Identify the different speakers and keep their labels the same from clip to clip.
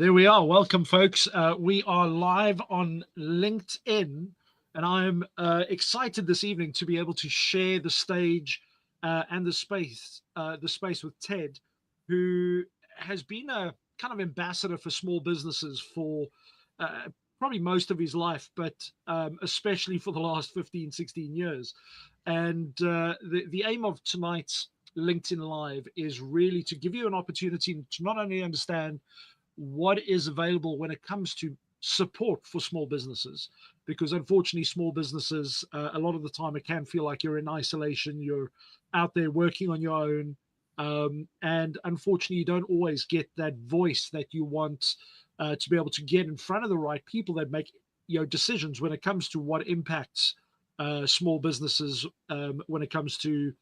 Speaker 1: There we are. Welcome, folks. We are live on LinkedIn, and I'm excited this evening to be able to share the stage and the space with Ted, who has been a kind of ambassador for small businesses for probably most of his life, but especially for the last 15, 16 years. And the aim of tonight's LinkedIn Live is really to give you an opportunity to not only understand what is available when it comes to support for small businesses, because unfortunately small businesses a lot of the time it can feel like you're in isolation, you're out there working on your own, and unfortunately you don't always get that voice that you want to be able to get in front of the right people that make decisions when it comes to what impacts small businesses, when it comes to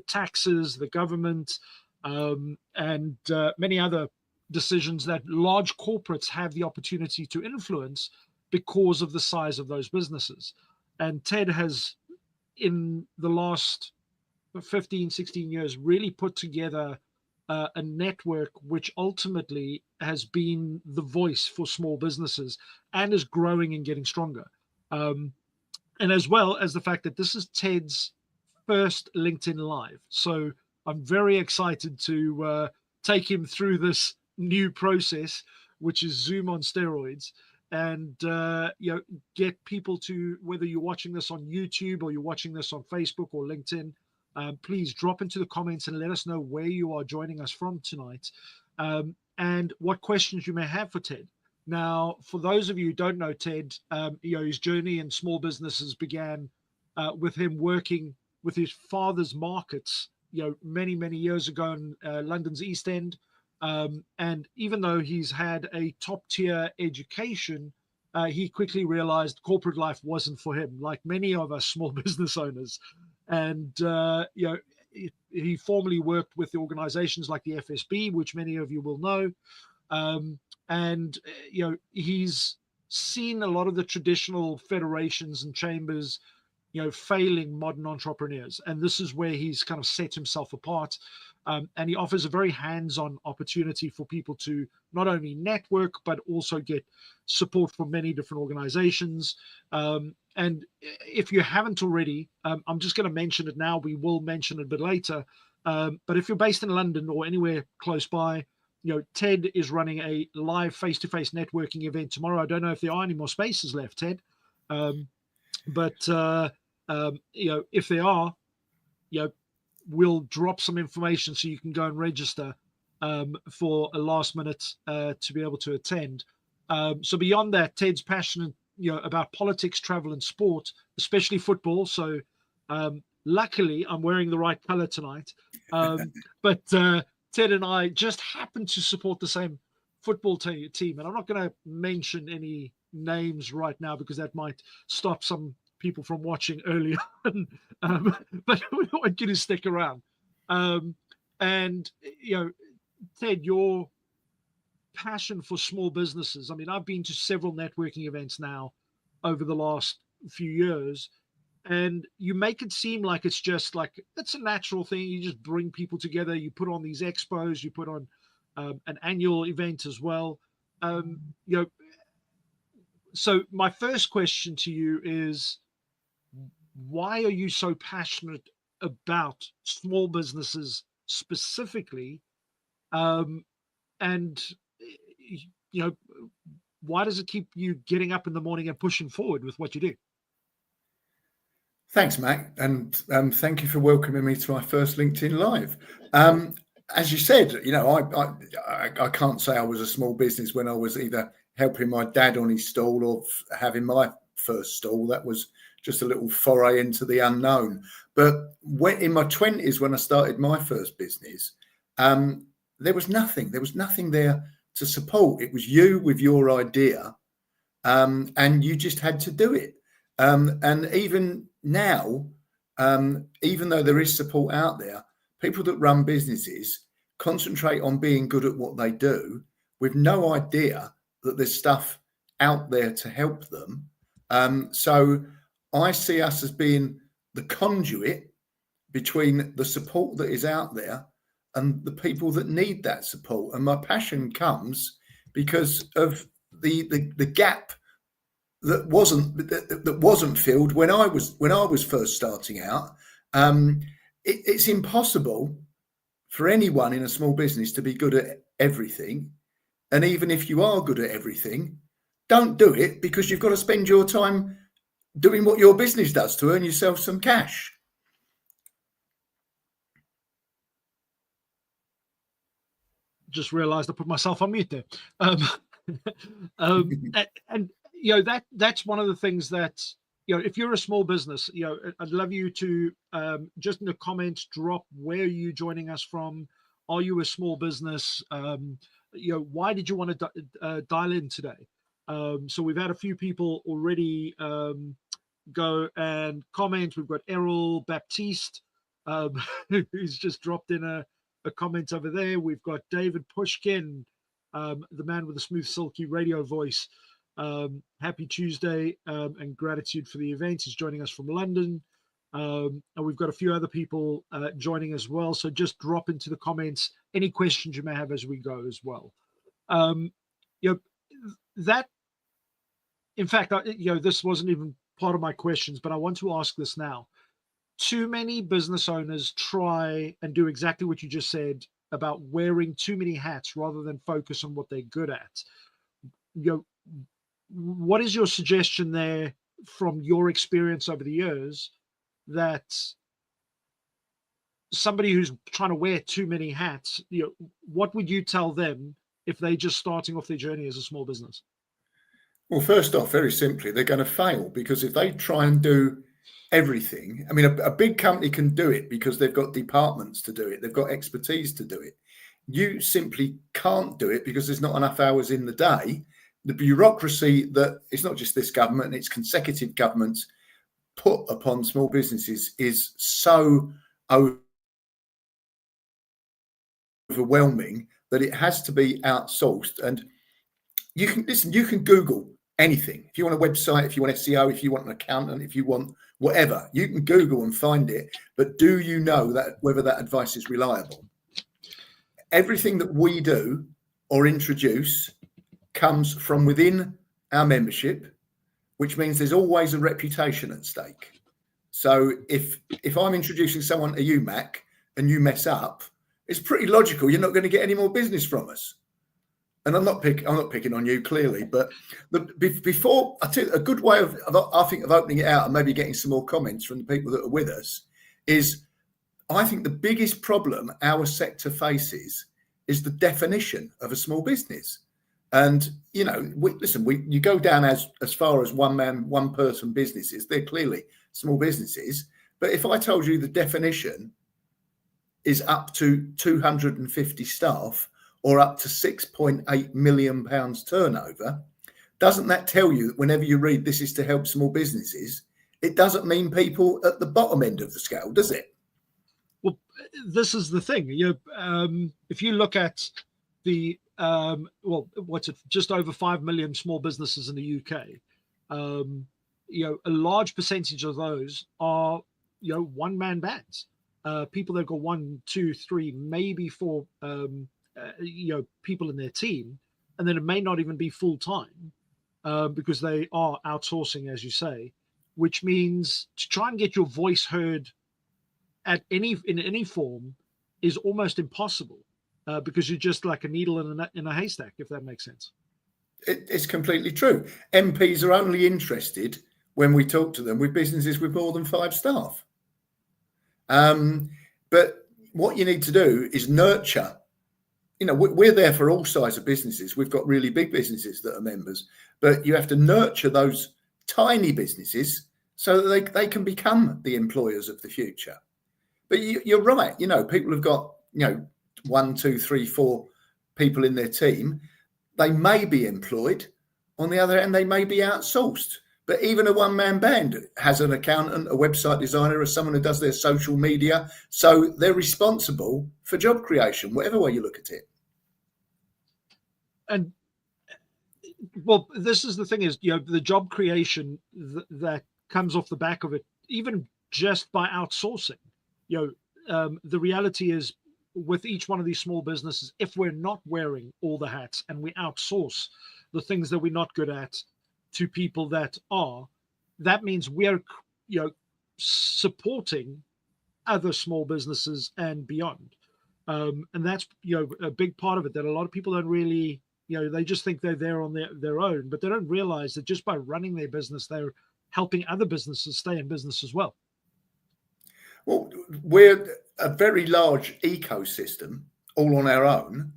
Speaker 1: taxes, the government, and many other decisions that large corporates have the opportunity to influence because of the size of those businesses. And Ted has, in the last 15, 16 years, really put together a network which ultimately has been the voice for small businesses and is growing and getting stronger. And as well as the fact that this is Ted's first LinkedIn Live. So I'm very excited to take him through this new process, which is Zoom on steroids, and get people to, whether you're watching this on YouTube or you're watching this on Facebook or LinkedIn, please drop into the comments and let us know where you are joining us from tonight, and what questions you may have for Ted. Now, for those of you who don't know Ted, his journey in small businesses began with him working with his father's markets, many, many years ago in London's East End. And even though he's had a top tier education, he quickly realized corporate life wasn't for him, like many of us small business owners. And, he formerly worked with organizations like the FSB, which many of you will know. And he's seen a lot of the traditional federations and chambers, failing modern entrepreneurs. And this is where he's kind of set himself apart. And he offers a very hands-on opportunity for people to not only network, but also get support from many different organizations. And if you haven't already, I'm just going to mention it now. We will mention it a bit later. But if you're based in London or anywhere close by, Ted is running a live face-to-face networking event tomorrow. I don't know if there are any more spaces left, Ted. But if there are, we'll drop some information so you can go and register for a last minute to be able to attend. So beyond that, Ted's passionate, about politics, travel, and sport, especially football. So luckily, I'm wearing the right color tonight. But Ted and I just happen to support the same football team, and I'm not going to mention any names right now because that might stop some people from watching earlier. But we want you to stick around. And Ted, your passion for small businesses. I mean, I've been to several networking events now over the last few years, and you make it seem like it's just like it's a natural thing. You just bring people together. You put on these expos. You put on an annual event as well. So my first question to you is, why are you so passionate about small businesses specifically? And why does it keep you getting up in the morning and pushing forward with what you do?
Speaker 2: Thanks, Mac, and thank you for welcoming me to my first LinkedIn Live. As you said, I can't say I was a small business when I was either helping my dad on his stall or having my first stall. That was just a little foray into the unknown. But in my 20s, when I started my first business, there was nothing. There was nothing there to support. It was you with your idea, and you just had to do it. And even now, even though there is support out there, people that run businesses concentrate on being good at what they do with no idea that there's stuff out there to help them. So I see us as being the conduit between the support that is out there and the people that need that support. And my passion comes because of the gap that wasn't filled when I was first starting out. It's impossible for anyone in a small business to be good at everything. And even if you are good at everything, don't do it, because you've got to spend your time doing what your business does to earn yourself some cash.
Speaker 1: Just realized I put myself on mute there. And that's one of the things that, if you're a small business, I'd love you to just in the comments drop where you're joining us from. Are you a small business? Why did you want to dial in today? So we've had a few people already go and comment. We've got Errol Baptiste, who's just dropped in a comment over there. We've got David Pushkin, the man with the smooth, silky radio voice. Happy Tuesday, and gratitude for the event. He's joining us from London. And we've got a few other people joining as well. So just drop into the comments any questions you may have as we go as well. That, in fact, this wasn't even part of my questions, but I want to ask this now. Too many business owners try and do exactly what you just said about wearing too many hats rather than focus on what they're good at. What is your suggestion there from your experience over the years, that somebody who's trying to wear too many hats, what would you tell them if they're just starting off their journey as a small business?
Speaker 2: Well, first off, very simply, they're going to fail, because if they try and do everything, I mean, a big company can do it because they've got departments to do it. They've got expertise to do it. You simply can't do it because there's not enough hours in the day. The bureaucracy that it's not just this government, it's consecutive governments put upon small businesses is so overwhelming that it has to be outsourced. And you can Google anything. If you want a website, if you want SEO, if you want an accountant, if you want whatever, you can Google and find it. But do you know that whether that advice is reliable? Everything that we do or introduce comes from within our membership, which means there's always a reputation at stake. So if I'm introducing someone to you, Mac, and you mess up, it's pretty logical you're not going to get any more business from us. And I'm not picking on you, clearly, but before I tell you, a good way of opening it out and maybe getting some more comments from the people that are with us is, I think the biggest problem our sector faces is the definition of a small business. And you go down as far as one person businesses. They're clearly small businesses. But if I told you the definition is up to 250 staff, or up to £6.8 million turnover, doesn't that tell you that whenever you read this is to help small businesses, it doesn't mean people at the bottom end of the scale, does it?
Speaker 1: Well, this is the thing. If you look at the just over 5 million small businesses in the UK, a large percentage of those are one-man bands, people that got 1, 2, 3, maybe 4 people in their team, and then it may not even be full time, because they are outsourcing, as you say, which means to try and get your voice heard in any form is almost impossible, because you're just like a needle in a haystack, if that makes sense.
Speaker 2: It's completely true. MPs are only interested when we talk to them with businesses with more than 5 staff. But what you need to do is nurture. We're there for all sizes of businesses. We've got really big businesses that are members, but you have to nurture those tiny businesses so that they can become the employers of the future. But you're right. People have got, 1, 2, 3, 4 people in their team. They may be employed. On the other hand, they may be outsourced. But even a one-man band has an accountant, a website designer, or someone who does their social media. So they're responsible for job creation, whatever way you look at it.
Speaker 1: And well, this is the thing is, the job creation that comes off the back of it, even just by outsourcing, the reality is with each one of these small businesses, if we're not wearing all the hats and we outsource the things that we're not good at to people that are, that means we're, supporting other small businesses and beyond. And that's, a big part of it that a lot of people don't really, they just think they're there on their own, but they don't realize that just by running their business, they're helping other businesses stay in business as well.
Speaker 2: Well, we're a very large ecosystem all on our own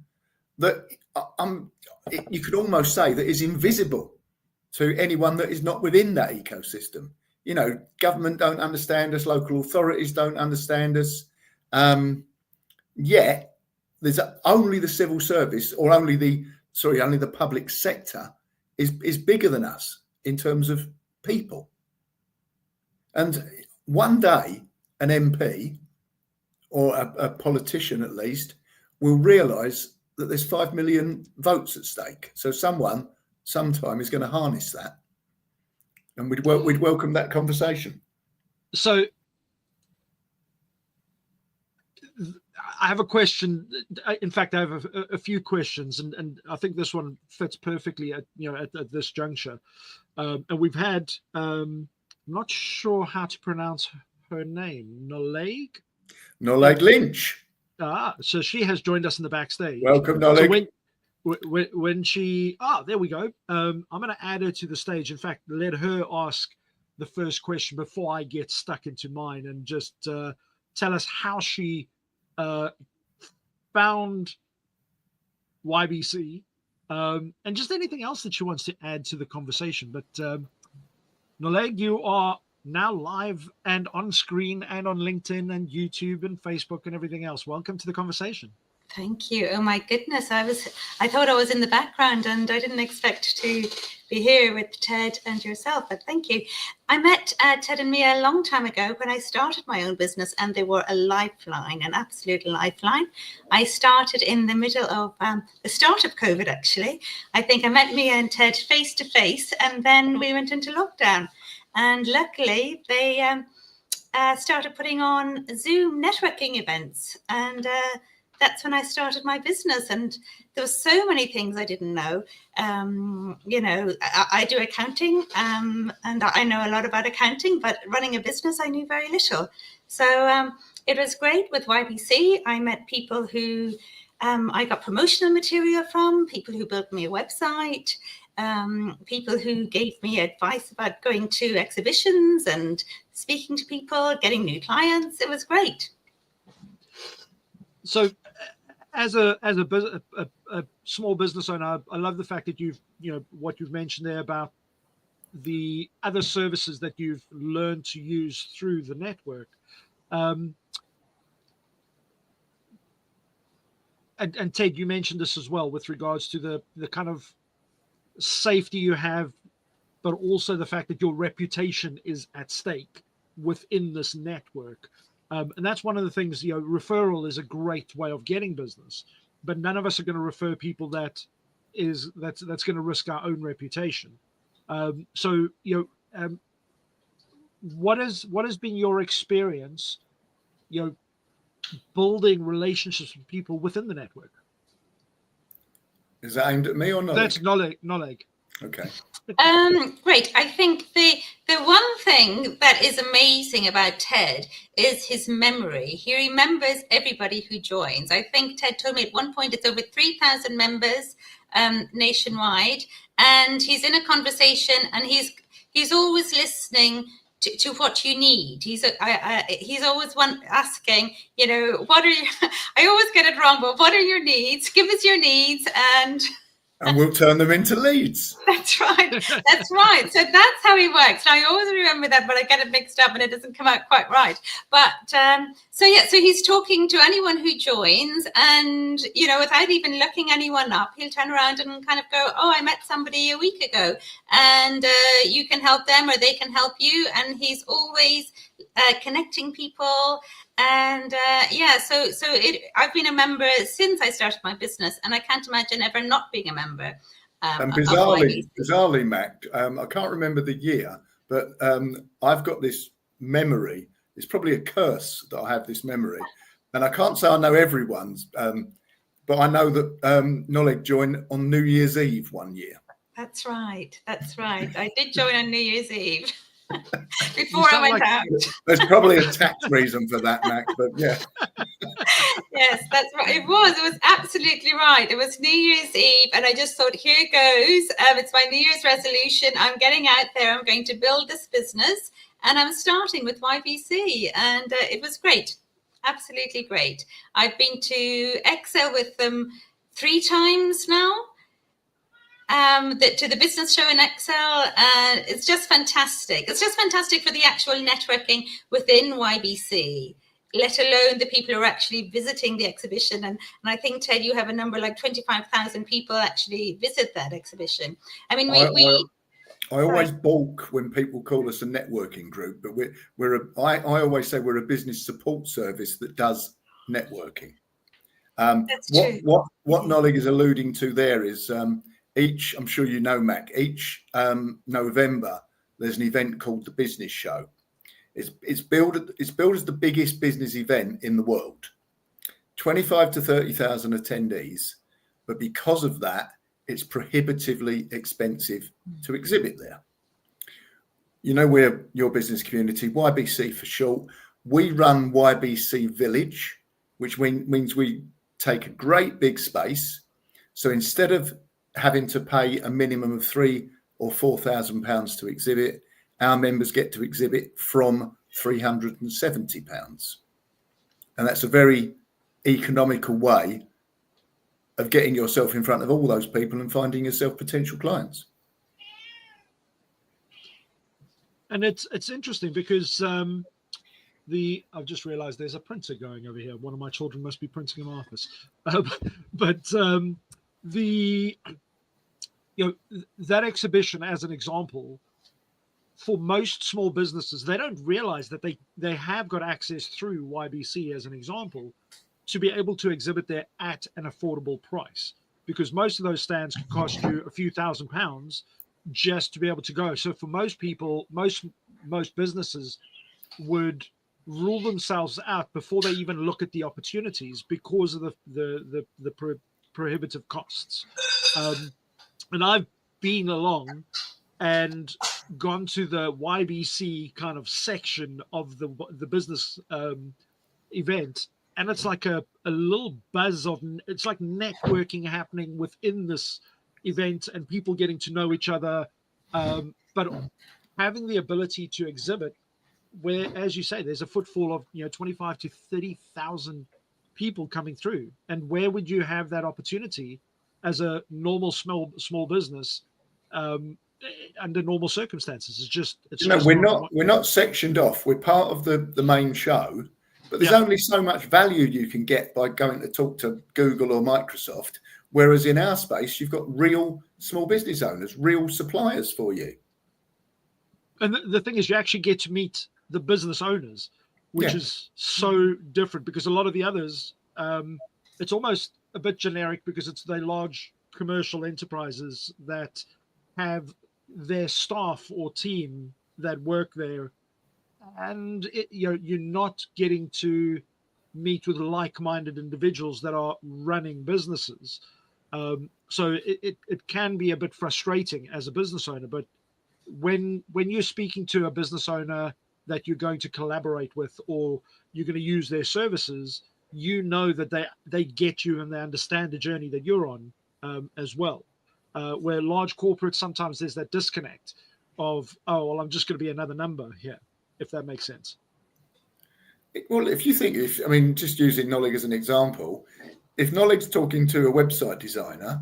Speaker 2: that you could almost say that is invisible to anyone that is not within that ecosystem. Government don't understand us, local authorities don't understand us. Yet there's only the civil service, or only the public sector is bigger than us in terms of people. And one day an MP or a politician at least will realise that there's 5 million votes at stake. So someone sometime is going to harness that, and we'd welcome that conversation.
Speaker 1: So I have a question. In fact, I have a few questions, and I think this one fits perfectly at this juncture. And we've had, I'm not sure how to pronounce her name, Noleg
Speaker 2: Lynch.
Speaker 1: So she has joined us in the backstage.
Speaker 2: Welcome, Noleg.
Speaker 1: So when she, there we go. I'm going to add her to the stage. In fact, let her ask the first question before I get stuck into mine, and just tell us how she found YBC, and just anything else that she wants to add to the conversation. But Noleg, you are now live and on screen and on LinkedIn and YouTube and Facebook and everything else. Welcome to the conversation.
Speaker 3: Thank you. Oh my goodness, I thought I was in the background and I didn't expect to be here with Ted and yourself, but thank you. I met Ted and Mia a long time ago when I started my own business, and they were a lifeline, an absolute lifeline. I started in the middle of the start of COVID, actually. I think I met Mia and Ted face to face, and then we went into lockdown. And luckily, they started putting on Zoom networking events, and that's when I started my business. And there were so many things I didn't know. I do accounting, and I know a lot about accounting, but running a business, I knew very little. So it was great with YBC. I met people who I got promotional material from, people who built me a website, people who gave me advice about going to exhibitions and speaking to people, getting new clients. It was great.
Speaker 1: So as a small business owner, I love the fact that what you've mentioned there about the other services that you've learned to use through the network. And Ted, you mentioned this as well with regards to the kind of safety you have, but also the fact that your reputation is at stake within this network. And that's one of the things, referral is a great way of getting business, but none of us are going to refer people that's going to risk our own reputation. What has been your experience, building relationships with people within the network?
Speaker 2: Is that aimed at me or not?
Speaker 1: That's Noleg.
Speaker 2: Okay.
Speaker 3: Great. I think the one thing that is amazing about Ted is his memory. He remembers everybody who joins. I think Ted told me at one point it's over 3,000 members nationwide, and he's in a conversation and he's always listening to what you need. He's always asking, what are you? I always get it wrong, but what are your needs? Give us your needs, and
Speaker 2: we'll turn them into leads.
Speaker 3: That's right. That's right. So that's how he works. And I always remember that, but I get it mixed up and it doesn't come out quite right. But so he's talking to anyone who joins, and without even looking anyone up, he'll turn around and kind of go, "Oh, I met somebody a week ago, and you can help them, or they can help you." And he's always connecting people. And I've been a member since I started my business, and I can't imagine ever not being a member.
Speaker 2: And bizarrely, Mac, I can't remember the year, but I've got this memory. It's probably a curse that I have this memory. And I can't say I know everyone's, but I know that Noleg joined on New Year's Eve one year.
Speaker 3: That's right. That's right. I did join on New Year's Eve before I went out.
Speaker 2: There's probably a tax reason for that, Max, but yeah.
Speaker 3: Yes, that's right. It was absolutely right. It was New Year's Eve, and I just thought, here goes. It's my New Year's resolution. I'm getting out there. I'm going to build this business, and I'm starting with YBC, and it was great. Absolutely great. I've been to Excel with them 3 times now. To the business show in Excel. It's just fantastic. It's just fantastic for the actual networking within YBC, let alone the people who are actually visiting the exhibition. And I think, Ted, you have a number like 25,000 people actually visit that exhibition. I mean,
Speaker 2: I always balk when people call us a networking group, but I always say we're a business support service that does networking.
Speaker 3: That's true.
Speaker 2: What Noleg is alluding to there is I'm sure you know, Mac, each November there's an event called the Business Show. It's billed as the biggest business event in the world, 25 to 30,000 attendees, but because of that, it's prohibitively expensive to exhibit there. You know, we're your business community, YBC for short. We run YBC Village, which means we take a great big space. So instead of having to pay a minimum of £3,000 or £4,000 to exhibit, our members get to exhibit from £370. And that's a very economical way of getting yourself in front of all those people and finding yourself potential clients.
Speaker 1: And it's interesting because I've just realized there's a printer going over here. One of my children must be printing in my office. That exhibition, as an example, for most small businesses, they don't realize that they have got access through YBC, as an example, to be able to exhibit there at an affordable price, because most of those stands could cost you a few £1,000s just to be able to go. So for most people, most businesses would rule themselves out before they even look at the opportunities because of the prohibitive costs. And I've been along and gone to the YBC kind of section of the business event, and it's like a little buzz it's like networking happening within this event and people getting to know each other, but having the ability to exhibit where, as you say, there's a footfall of 25 to 30,000 people coming through. And where would you have that opportunity as a normal small business under normal circumstances?
Speaker 2: We're not sectioned off. We're part of the main show, but there's only so much value you can get by going to talk to Google or Microsoft. Whereas in our space, you've got real small business owners, real suppliers for you.
Speaker 1: And the thing is, you actually get to meet the business owners, which is so different, because a lot of the others, it's almost a bit generic because it's the large commercial enterprises that have their staff or team that work there, and you're not getting to meet with like-minded individuals that are running businesses. So it can be a bit frustrating as a business owner, but when you're speaking to a business owner that you're going to collaborate with, or you're going to use their services, that they get you and they understand the journey that you're on as well. Where large corporates, sometimes there's that disconnect of, I'm just going to be another number here, if that makes sense.
Speaker 2: Well, just using Noleg as an example, if Noleg's talking to a website designer,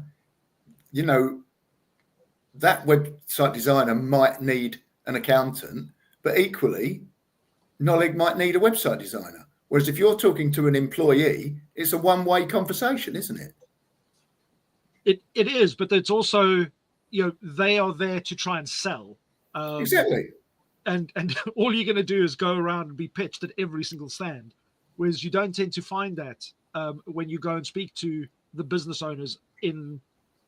Speaker 2: that website designer might need an accountant, but equally, Noleg might need a website designer. Whereas if you're talking to an employee, it's a one-way conversation, isn't it?
Speaker 1: It is, but it's also, they are there to try and sell.
Speaker 2: Exactly.
Speaker 1: And all you're going to do is go around and be pitched at every single stand, whereas you don't tend to find that when you go and speak to the business owners in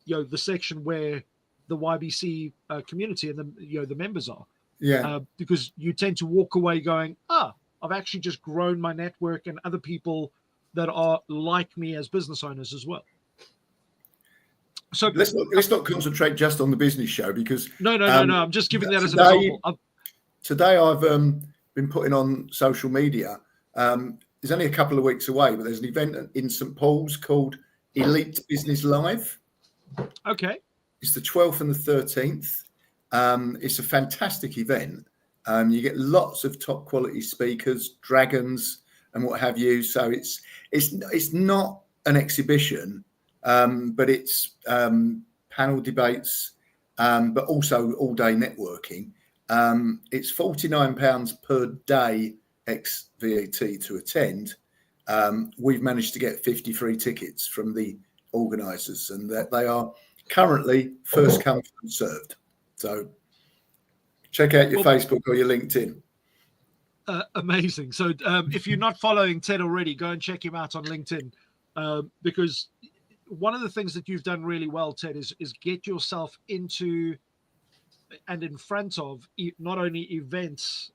Speaker 1: the section where the YBC community and the members are. Yeah. Because you tend to walk away going, I've actually just grown my network, and other people that are like me as business owners as well. So
Speaker 2: let's not concentrate just on the business show, because
Speaker 1: no. I'm just giving that as an example.
Speaker 2: Today I've been putting on social media. It's only a couple of weeks away, but there's an event in St Paul's called Elite Business Live.
Speaker 1: Okay.
Speaker 2: It's the 12th and the 13th. It's a fantastic event. You get lots of top quality speakers, dragons, and what have you. So it's not an exhibition, but it's panel debates, but also all day networking. It's £49 per day ex VAT to attend. We've managed to get 50 free tickets from the organisers, and that they are currently first come, first served. So check out your Facebook or your LinkedIn.
Speaker 1: Amazing. So if you're not following Ted already, go and check him out on LinkedIn, because one of the things that you've done really well, Ted, is get yourself into and in front of not only events,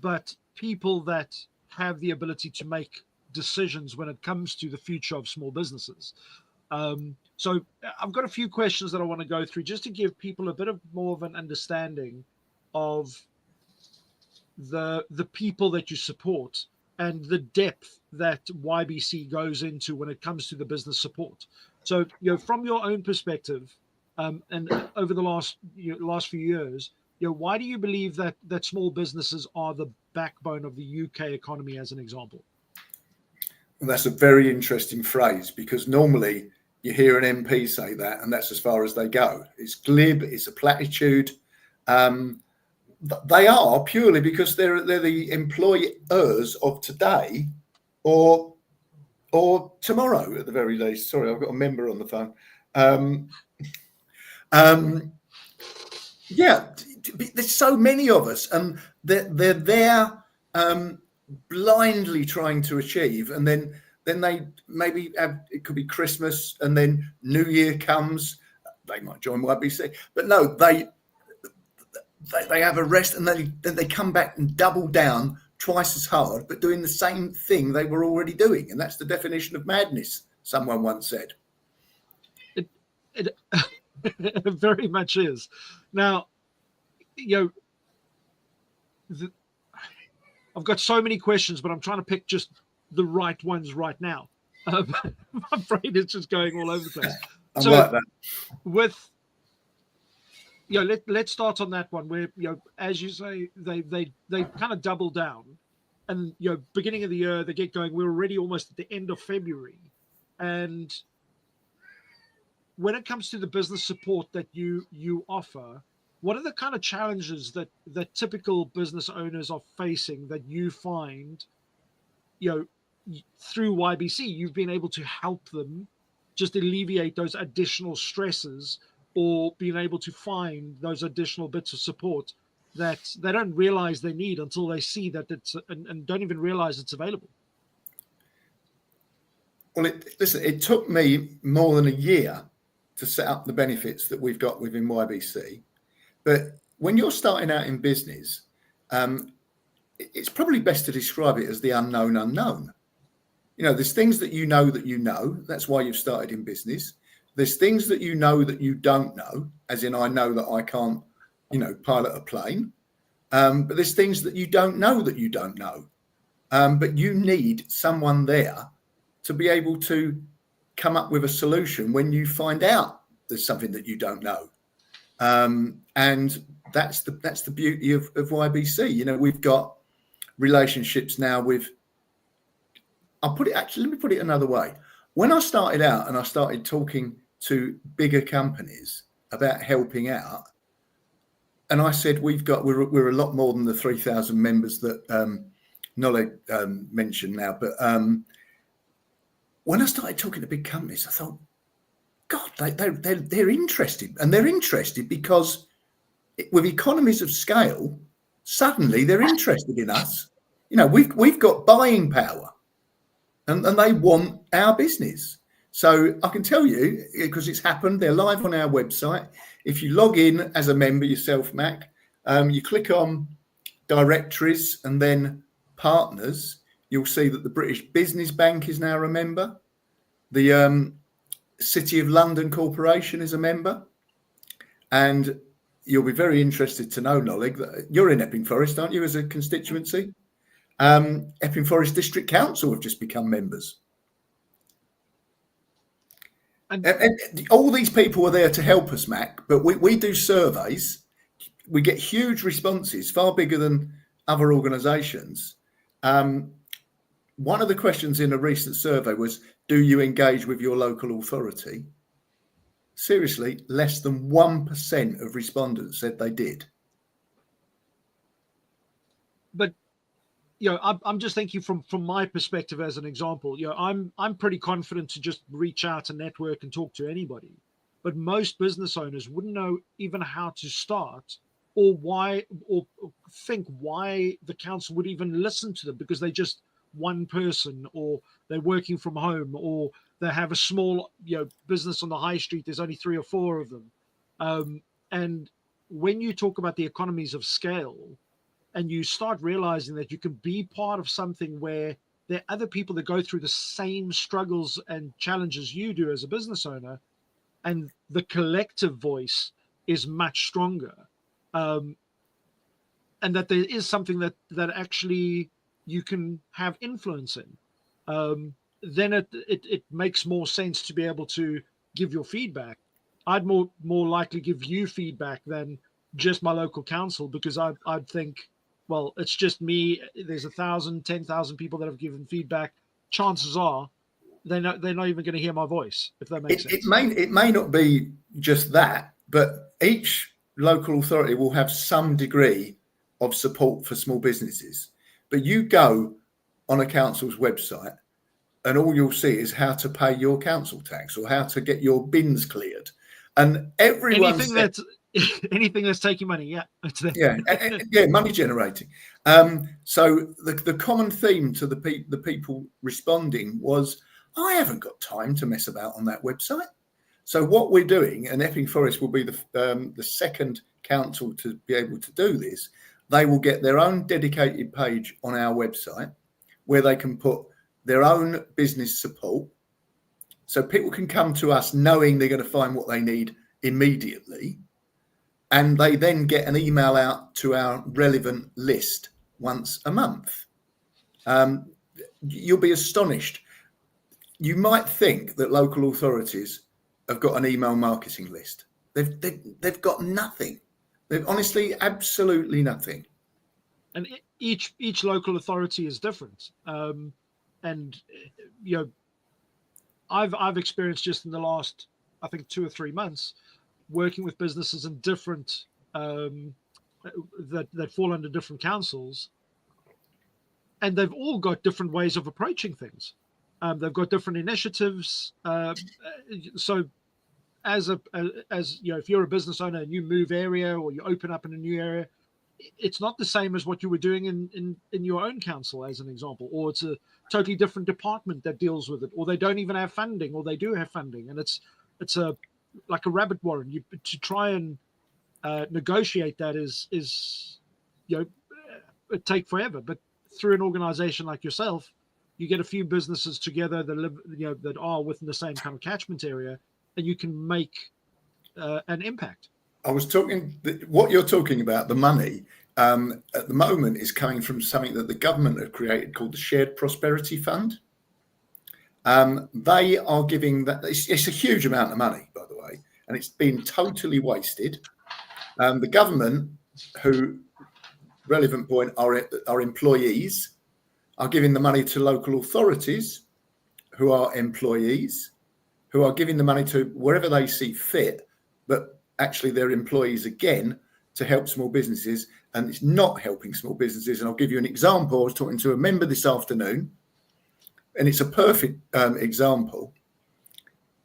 Speaker 1: but people that have the ability to make decisions when it comes to the future of small businesses. So I've got a few questions that I want to go through just to give people a bit of more of an understanding of the people that you support and the depth that YBC goes into when it comes to the business support. So, from your own perspective, and over the last few years, why do you believe that small businesses are the backbone of the UK economy, as an example?
Speaker 2: Well, that's a very interesting phrase, because normally you hear an MP say that, and that's as far as they go. It's glib, it's a platitude. They are purely because they're the employers of today or tomorrow at the very least. Sorry, I've got a member on the phone. Yeah, there's so many of us, and they're there blindly trying to achieve, and then they maybe have, it could be Christmas, and then New Year comes, they might join YBC, but no, they have a rest, and then they come back and double down twice as hard, but doing the same thing they were already doing, and that's the definition of madness, someone once said.
Speaker 1: It very much is. Now, I've got so many questions, but I'm trying to pick just the right ones right now. My brain is just going all over the place.
Speaker 2: I like that.
Speaker 1: With let's start on that one where as you say, they kind of double down, and beginning of the year they get going. We're already almost at the end of February, and when it comes to the business support that you offer, what are the kind of challenges that typical business owners are facing that you find, through YBC, you've been able to help them just alleviate those additional stresses, or being able to find those additional bits of support that they don't realize they need until they see that it's, and don't even realize it's available?
Speaker 2: Well, it took me more than a year to set up the benefits that we've got within YBC. But when you're starting out in business, it's probably best to describe it as the unknown unknown. There's things that you know. That's why you've started in business. There's things that you know that you don't know, as in I know that I can't, pilot a plane. But there's things that you don't know that you don't know. But you need someone there to be able to come up with a solution when you find out there's something that you don't know. And that's the beauty of YBC. We've got relationships now with, let me put it another way. When I started out and I started talking to bigger companies about helping out, and I said, we're a lot more than the 3,000 members that Nolle mentioned now. But when I started talking to big companies, I thought, God, they're interested, and they're interested because with economies of scale, suddenly they're interested in us. We've got buying power, and they want our business. So I can tell you, because it's happened, they're live on our website. If you log in as a member yourself, Mac, you click on directories and then partners, you'll see that the British Business Bank is now a member. The City of London Corporation is a member. And you'll be very interested to know, Nolig, that you're in Epping Forest, aren't you, as a constituency? Epping Forest District Council have just become members. And all these people are there to help us, Mac, but we do surveys. We get huge responses, far bigger than other organisations. One of the questions in a recent survey was, do you engage with your local authority? Seriously, less than 1% of respondents said they did.
Speaker 1: But I'm just thinking from my perspective as an example. I'm pretty confident to just reach out and network and talk to anybody. But most business owners wouldn't know even how to start or think why the council would even listen to them, because they're just one person, or they're working from home, or they have a small business on the high street. There's only 3 or 4 of them. And when you talk about the economies of scale, and you start realizing that you can be part of something where there are other people that go through the same struggles and challenges you do as a business owner, and the collective voice is much stronger, and that there is something that actually you can have influence in, then it makes more sense to be able to give your feedback. I'd more likely give you feedback than just my local council, because I'd think, well, it's just me. There's 1,000, 10,000 people that have given feedback. Chances are they're not even going to hear my voice, if that makes sense.
Speaker 2: It may not be just that, but each local authority will have some degree of support for small businesses. But you go on a council's website and all you'll see is how to pay your council tax or how to get your bins cleared. And everyone
Speaker 1: anything that's taking money, it's
Speaker 2: there. Yeah, money generating. So the common theme to the people responding was, I haven't got time to mess about on that website. So what we're doing, and Epping Forest will be the second council to be able to do this, they will get their own dedicated page on our website where they can put their own business support. So people can come to us knowing they're going to find what they need immediately. And they then get an email out to our relevant list once a month. You'll be astonished. You might think that local authorities have got an email marketing list. They've got nothing. They've honestly absolutely nothing.
Speaker 1: And each local authority is different. I've experienced just in the last, I think, 2 or 3 months, working with businesses in different that fall under different councils, and they've all got different ways of approaching things. They've got different initiatives. So as if you're a business owner and you move area or you open up in a new area, it's not the same as what you were doing in your own council, as an example, or it's a totally different department that deals with it, or they don't even have funding, or they do have funding, and it's like a rabbit warren. To try and negotiate that is it take forever. But through an organization like yourself, you get a few businesses together that live, that are within the same kind of catchment area, and you can make an impact.
Speaker 2: I was talking, what you're talking about, the money, at the moment is coming from something that the government have created called the Shared Prosperity Fund. They are giving that, it's a huge amount of money, by the way, and it's been totally wasted. The government, who, relevant point, are employees, are giving the money to local authorities, who are employees, who are giving the money to wherever they see fit, but actually they're employees again to help small businesses, and it's not helping small businesses. And I'll give you an example. I was talking to a member this afternoon, and it's a perfect example.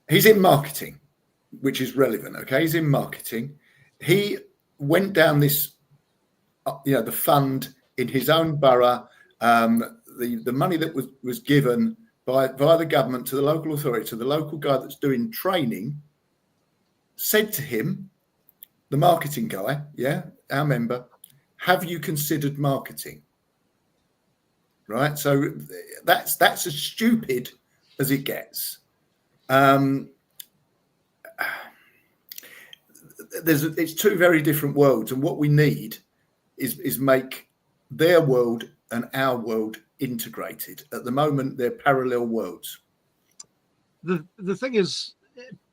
Speaker 2: He's in marketing, which is relevant. Okay, he's in marketing. He went down this, the fund in his own borough, the money that was given via the government to the local authority, to the local guy that's doing training, said to him, the marketing guy, our member, have you considered marketing? right? So that's as stupid as it gets. It's two very different worlds, and what we need is make their world and our world integrated. At the moment, they're parallel worlds.
Speaker 1: The thing is,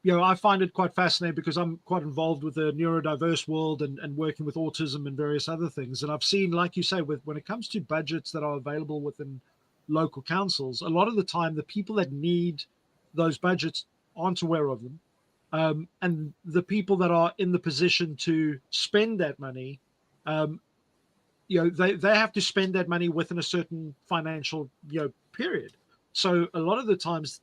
Speaker 1: I find it quite fascinating because I'm quite involved with the neurodiverse world and working with autism and various other things. And I've seen, like you say, when it comes to budgets that are available within local councils, a lot of the time, the people that need those budgets aren't aware of them. And the people that are in the position to spend that money, they have to spend that money within a certain financial, period. So a lot of the times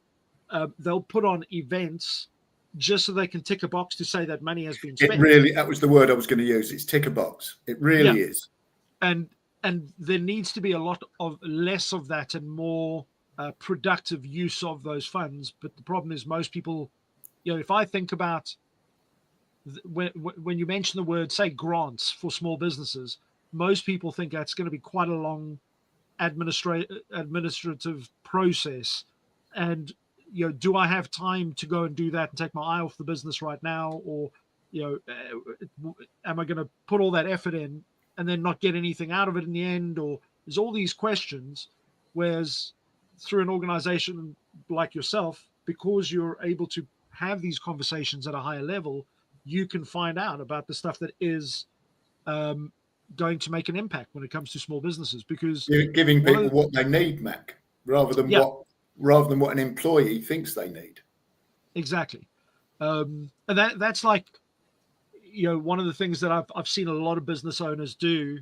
Speaker 1: they'll put on events just so they can tick a box to say that money has been spent.
Speaker 2: That was the word I was going to use. It's tick a box. It really is. And
Speaker 1: there needs to be a lot of less of that and more productive use of those funds. But the problem is most people, if I think about when you mention the word, say, grants for small businesses, most people think that's going to be quite a long administrative process. And, do I have time to go and do that and take my eye off the business right now? Or, am I going to put all that effort in and then not get anything out of it in the end? Or there's all these questions, whereas through an organization like yourself, because you're able to have these conversations at a higher level, you can find out about the stuff that is going to make an impact when it comes to small businesses, because
Speaker 2: you're giving people what they need, Mac, rather than what an employee thinks they need.
Speaker 1: Exactly. And that's like, one of the things that I've seen a lot of business owners do.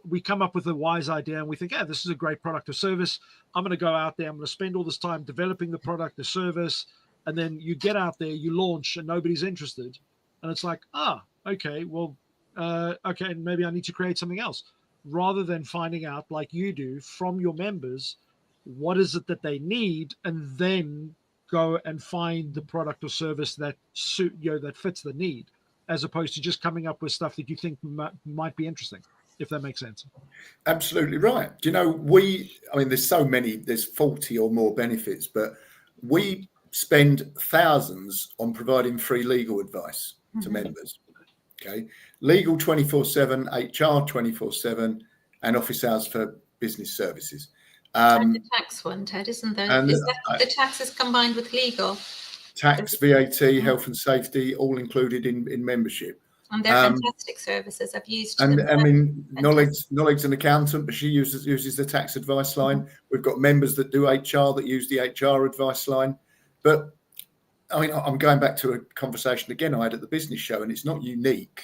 Speaker 1: We come up with a wise idea and we think, this is a great product or service. I'm going to go out there. I'm going to spend all this time developing the product or service. And then you get out there, you launch, and nobody's interested. And it's like, okay, well, okay, maybe I need to create something else. Rather than finding out, like you do, from your members, what is it that they need, and then go and find the product or service that that fits the need, as opposed to just coming up with stuff that you think might be interesting, if that makes sense.
Speaker 2: Absolutely right. There's 40 or more benefits, but we spend thousands on providing free legal advice to members. Okay. Legal 24/7, HR 24/7, and office hours for business services.
Speaker 3: And the tax one, Ted, isn't there? Is that the tax is combined with legal?
Speaker 2: Tax, VAT, health and safety, all included in membership.
Speaker 3: And they're fantastic services. I've used
Speaker 2: them.
Speaker 3: And
Speaker 2: Knowledge's an accountant, but she uses the tax advice line. We've got members that do HR that use the HR advice line. But I'm going back to a conversation again I had at the business show, and it's not unique.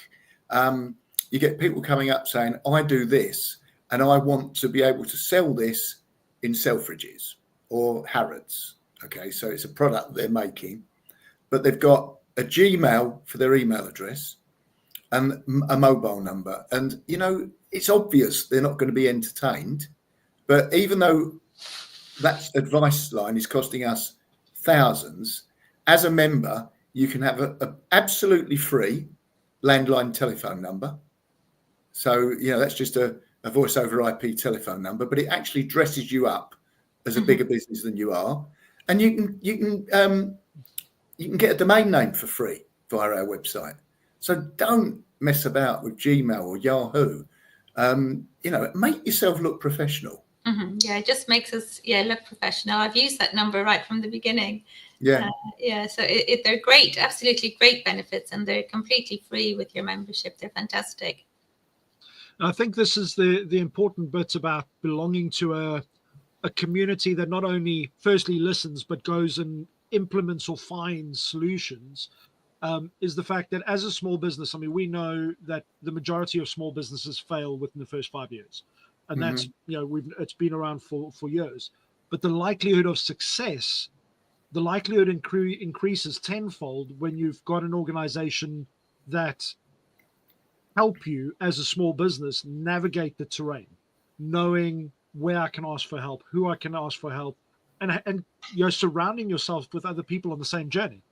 Speaker 2: You get people coming up saying, I do this, and I want to be able to sell this in Selfridges or Harrods. Okay, so it's a product they're making, but they've got a Gmail for their email address and a mobile number. And, it's obvious they're not going to be entertained. But even though that advice line is costing us thousands, as a member, you can have a absolutely free landline telephone number. So, that's just a voice over IP telephone number, but it actually dresses you up as a bigger business than you are. And you can get a domain name for free via our website. So don't mess about with Gmail or Yahoo. Make yourself look professional.
Speaker 3: Yeah, it just makes us look professional. I've used that number right from the beginning. So they're great, absolutely great benefits, and they're completely free with your membership. They're fantastic.
Speaker 1: I think this is the important bit about belonging to a community that not only firstly listens but goes and implements or finds solutions, is the fact that as a small business, we know that the majority of small businesses fail within the first 5 years. And that's, it's been around for years. But the likelihood of success, the likelihood increases tenfold when you've got an organization that help you as a small business navigate the terrain, knowing where I can ask for help, who I can ask for help, and surrounding yourself with other people on the same journey.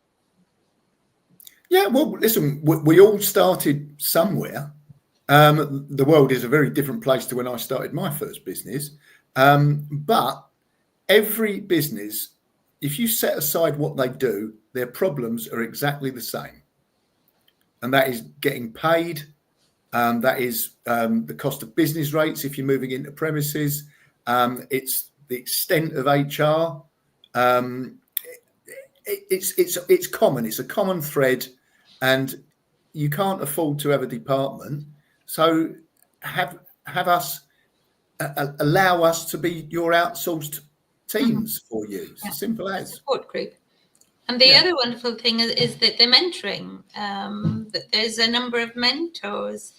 Speaker 2: Yeah, well, listen, we all started somewhere. The world is a very different place to when I started my first business. But every business, if you set aside what they do, their problems are exactly the same. And that is getting paid. That is the cost of business rates if you're moving into premises. It's the extent of HR. It's common. It's a common thread, and you can't afford to have a department. So have us allow us to be your outsourced teams for you. It's as simple as
Speaker 3: support group. And the other wonderful thing is that the mentoring. That there's a number of mentors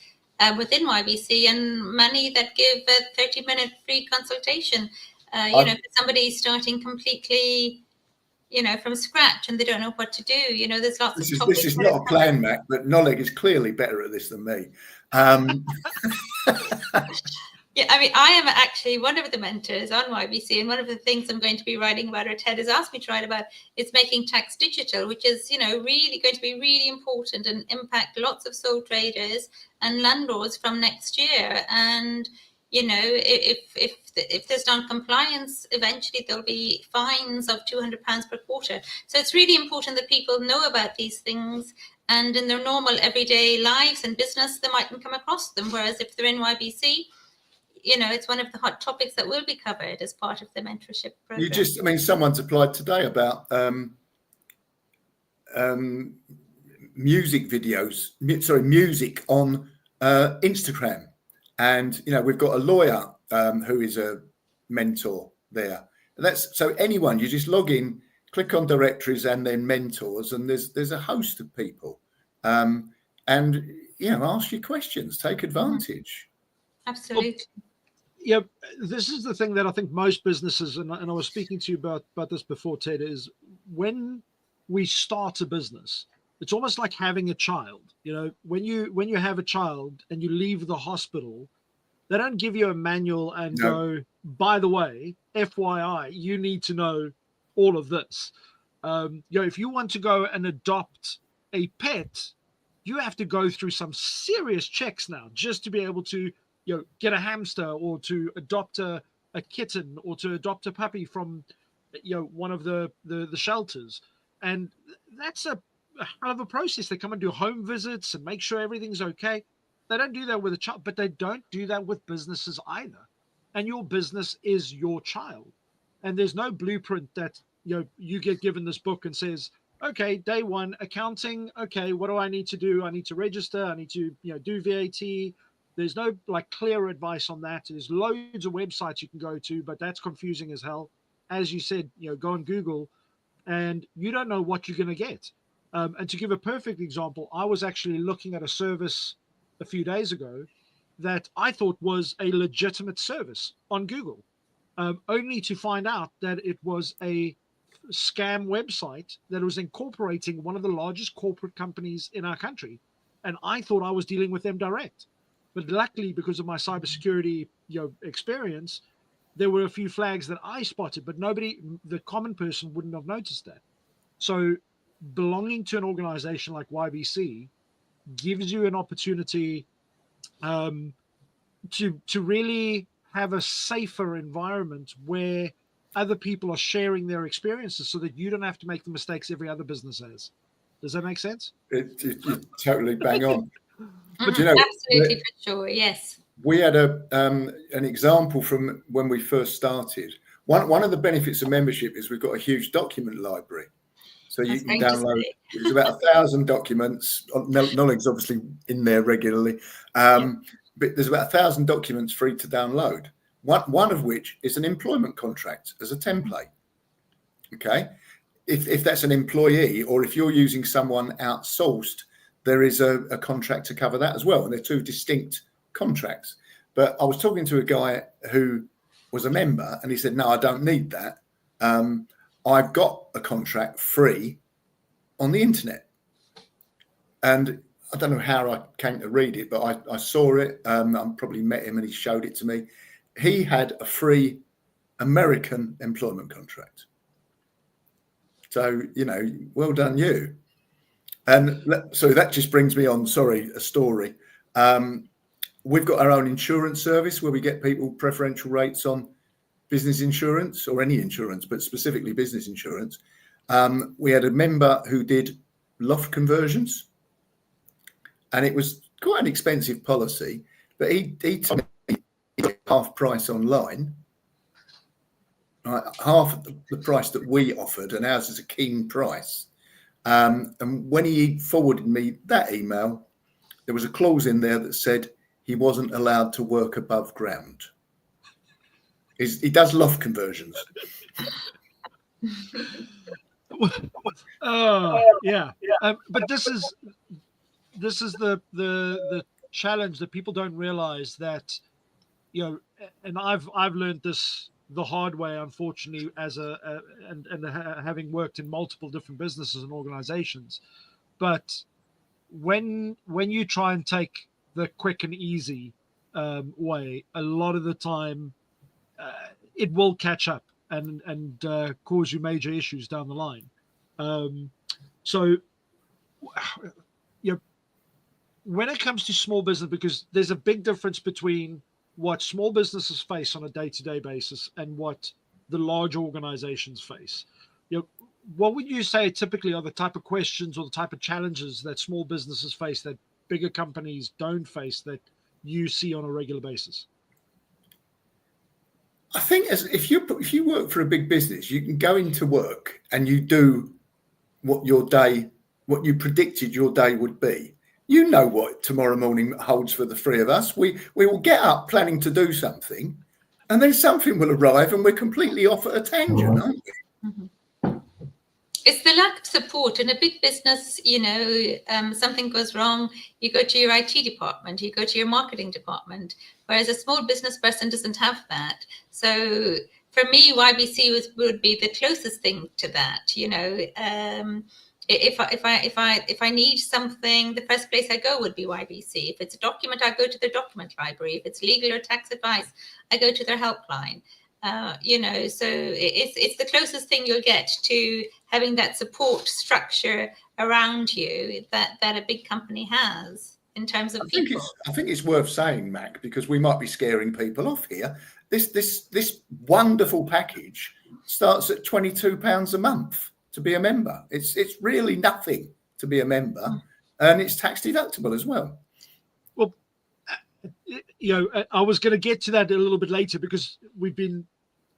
Speaker 3: within YBC, and many that give a 30-minute free consultation. For somebody starting completely, from scratch, and they don't know what to do. There's lots of topics.
Speaker 2: This is not a plan, Mac, but Noleg is clearly better at this than me.
Speaker 3: Yeah, I mean, I am actually one of the mentors on YBC, and one of the things I'm going to be writing about, or Ted has asked me to write about, is making tax digital, which is, really going to be really important and impact lots of sole traders and landlords from next year. And, if there's non-compliance, eventually there'll be fines of £200 per quarter. So it's really important that people know about these things, and in their normal everyday lives and business, they mightn't come across them. Whereas if they're in YBC, it's one of the hot topics that will be covered as part of the mentorship program.
Speaker 2: Someone's applied today about music on Instagram. And, we've got a lawyer who is a mentor there. And so anyone, you just log in, click on directories and then mentors, and there's a host of people. And, ask your questions, take advantage.
Speaker 3: Absolutely.
Speaker 1: Yeah, this is the thing that I think most businesses, and I was speaking to you about this before, Ted, is when we start a business, it's almost like having a child. When you have a child and you leave the hospital, they don't give you a manual and go, by the way, FYI, you need to know all of this. If you want to go and adopt a pet, you have to go through some serious checks now just to be able to get a hamster, or to adopt a kitten, or to adopt a puppy from one of the shelters. And that's a hell of a process. They come and do home visits and make sure everything's okay. They don't do that with a child, but they don't do that with businesses either. And your business is your child. And there's no blueprint that you get given this book and says, okay, day one, accounting. Okay, what do I need to do? I need to register. I need to do VAT. There's no clear advice on that. There's loads of websites you can go to, but that's confusing as hell. As you said, go on Google, and you don't know what you're going to get. And to give a perfect example, I was actually looking at a service a few days ago that I thought was a legitimate service on Google, only to find out that it was a scam website that was incorporating one of the largest corporate companies in our country. And I thought I was dealing with them direct. But luckily, because of my cybersecurity experience, there were a few flags that I spotted, but the common person wouldn't have noticed that. So belonging to an organization like YBC gives you an opportunity to really have a safer environment where other people are sharing their experiences, so that you don't have to make the mistakes every other business has. Does that make sense?
Speaker 2: You totally bang on. But
Speaker 3: absolutely, for sure, yes.
Speaker 2: We had an example from when we first started. One of the benefits of membership is we've got a huge document library. So you can download, there's about 1,000 documents. Noleg's obviously in there regularly. But there's about 1,000 documents free to download. One of which is an employment contract as a template. Okay. If that's an employee, or if you're using someone outsourced, there is a contract to cover that as well. And they're two distinct contracts. But I was talking to a guy who was a member, and he said, no, I don't need that. I've got a contract free on the internet. And I don't know how I came to read it, but I saw it. I probably met him and he showed it to me. He had a free American employment contract. So, well done you. And so that just brings me on, a story. We've got our own insurance service where we get people preferential rates on business insurance or any insurance, but specifically business insurance. We had a member who did loft conversions, and it was quite an expensive policy, but he told me he'd get half price online, right? Half of the price that we offered, and ours is a keen price. And when he forwarded me that email, there was a clause in there that said he wasn't allowed to work above ground. He does loft conversions.
Speaker 1: Yeah. But this is the challenge that people don't realize, that, you know, and I've learned this the hard way, unfortunately, as having worked in multiple different businesses and organizations. But when you try and take the quick and easy way, a lot of the time it will catch up and cause you major issues down the line. So, you know, when it comes to small business, because there's a big difference between what small businesses face on a day-to-day basis and what the large organizations face. You know, what would you say typically are the type of questions or the type of challenges that small businesses face that bigger companies don't face, that you see on a regular basis?
Speaker 2: I think if you work for a big business, you can go into work and you do what you predicted your day would be. You know what tomorrow morning holds for the three of us. We will get up planning to do something, and then something will arrive and we're completely off at a tangent, aren't we?
Speaker 3: Mm-hmm. It's the lack of support. In a big business, you know, something goes wrong, you go to your IT department, you go to your marketing department, whereas a small business person doesn't have that. So for me, YBC would be the closest thing to that. You know, if I need something, the first place I go would be YBC. If it's a document, I go to the document library. If it's legal or tax advice, I go to their helpline. You know, so it's the closest thing you'll get to having that support structure around you that a big company has in terms of people.
Speaker 2: I think it's worth saying, Mac, because we might be scaring people off here. This wonderful package starts at £22 a month to be a member. It's really nothing to be a member, and it's tax deductible as well.
Speaker 1: Well, you know, I was going to get to that a little bit later, because we've been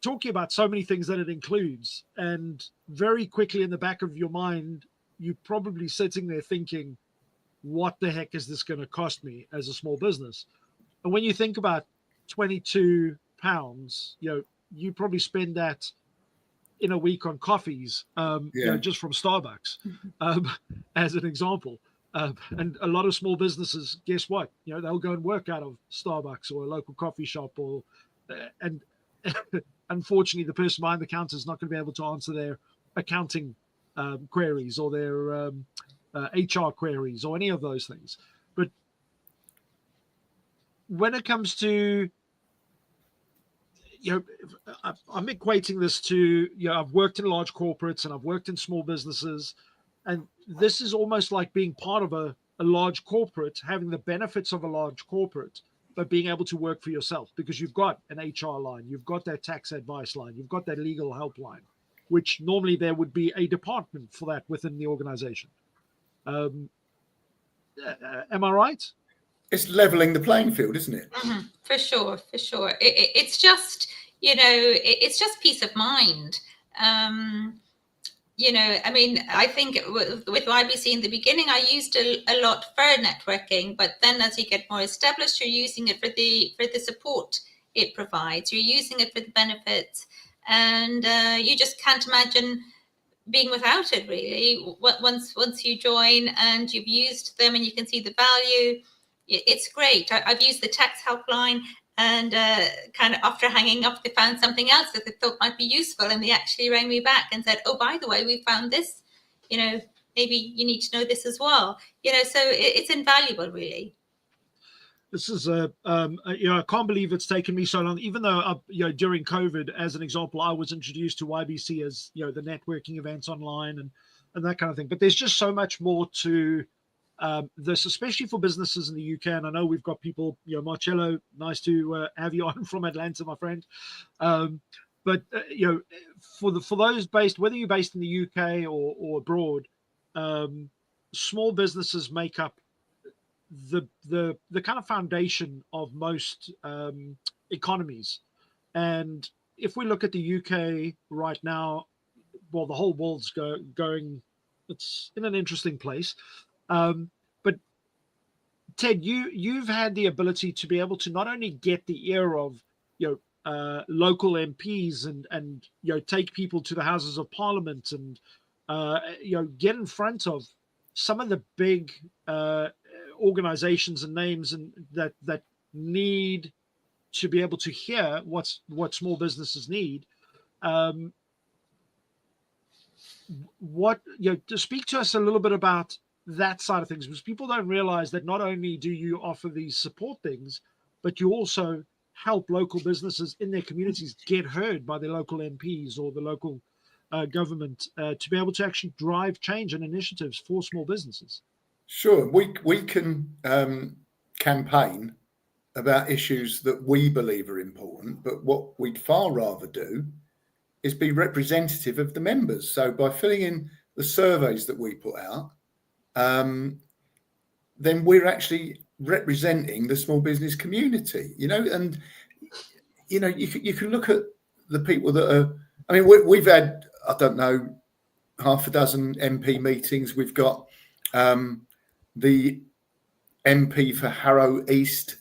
Speaker 1: talking about so many things that it includes, and very quickly in the back of your mind, you're probably sitting there thinking, what the heck is this going to cost me as a small business? And when you think about £22, you know, you probably spend that in a week on coffees, you know, just from Starbucks, as an example. And a lot of small businesses, guess what? You know, they'll go and work out of Starbucks or a local coffee shop, or and unfortunately, the person behind the counter is not going to be able to answer their accounting queries or their HR queries or any of those things. But when it comes to, you know, I'm equating this to, you know, I've worked in large corporates and I've worked in small businesses, and this is almost like being part of a large corporate, having the benefits of a large corporate, but being able to work for yourself, because you've got an HR line, you've got that tax advice line, you've got that legal help line, which normally there would be a department for that within the organization. Am I right?
Speaker 2: It's leveling the playing field, isn't it?
Speaker 3: Mm-hmm. For sure. It's just, you know, it's just peace of mind. You know, I mean, I think with YBC in the beginning, I used a lot for networking, but then as you get more established, you're using it for the support it provides. You're using it for the benefits, and you just can't imagine being without it, really. Once you join and you've used them and you can see the value, it's great. I've used the tax helpline, and kind of after hanging up, they found something else that they thought might be useful, and they actually rang me back and said, oh, by the way, we found this, you know, maybe you need to know this as well. You know, so it's invaluable, really.
Speaker 1: This is you know, I can't believe it's taken me so long, even though, you know, during COVID, as an example, I was introduced to YBC as, you know, the networking events online and that kind of thing. But there's just so much more to this, especially for businesses in the UK. And I know we've got people, Marcello, nice to have you on from Atlanta, my friend. But for those based, whether you're based in the UK or abroad, small businesses make up the kind of foundation of most economies. And if we look at the UK right now, well, the whole world's going. It's in an interesting place. But Ted, you've had the ability to be able to not only get the ear of local MPs and take people to the Houses of Parliament and get in front of some of the big organizations and names and that need to be able to hear what small businesses need. To speak to us a little bit about that side of things, because people don't realize that not only do you offer these support things, but you also help local businesses in their communities get heard by their local MPs or the local government to be able to actually drive change and initiatives for small businesses.
Speaker 2: Sure, we can campaign about issues that we believe are important, but what we'd far rather do is be representative of the members. So by filling in the surveys that we put out, then we're actually representing the small business community, and you can look at the people that are. I mean, we've had, I don't know, half a dozen MP meetings. We've got the MP for Harrow East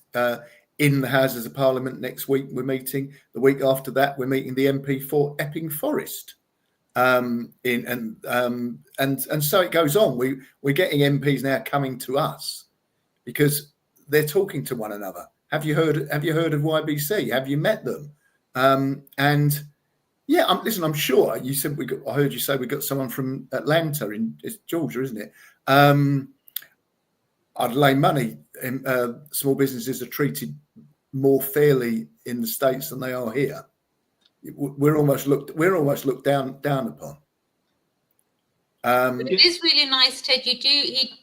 Speaker 2: in the Houses of Parliament next week. We're meeting. The week after that, we're meeting the MP for Epping Forest. And so it goes on. We're getting MPs now coming to us because they're talking to one another. Have you heard of YBC? Have you met them? And yeah, listen, I'm sure you said I heard you say we got someone from Atlanta it's Georgia, isn't it? I'd lay money small businesses are treated more fairly in the States than they are here. We're almost looked down upon.
Speaker 3: But it is really nice, Ted.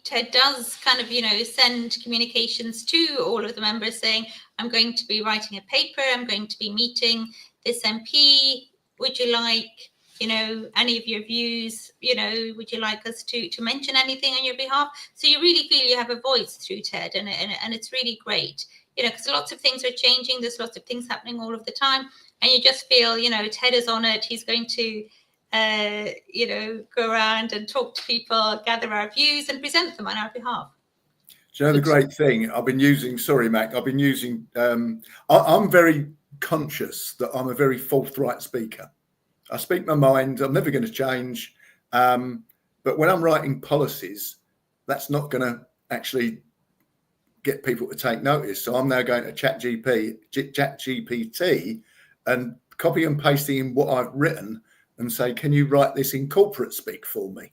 Speaker 3: Ted does kind of, send communications to all of the members saying, I'm going to be writing a paper, I'm going to be meeting this MP. Would you like, any of your views, would you like us to mention anything on your behalf? So you really feel you have a voice through Ted, and it's really great, because lots of things are changing. There's lots of things happening all of the time. And you just feel, Ted is on it. He's going to, go around and talk to people, gather our views and present them on our behalf.
Speaker 2: Do you know the great thing? Sorry, Mac, I'm very conscious that I'm a very forthright speaker. I speak my mind. I'm never going to change. But when I'm writing policies, that's not going to actually get people to take notice. So I'm now going to ChatGPT and copy and pasting in what I've written and say, can you write this in corporate speak for me?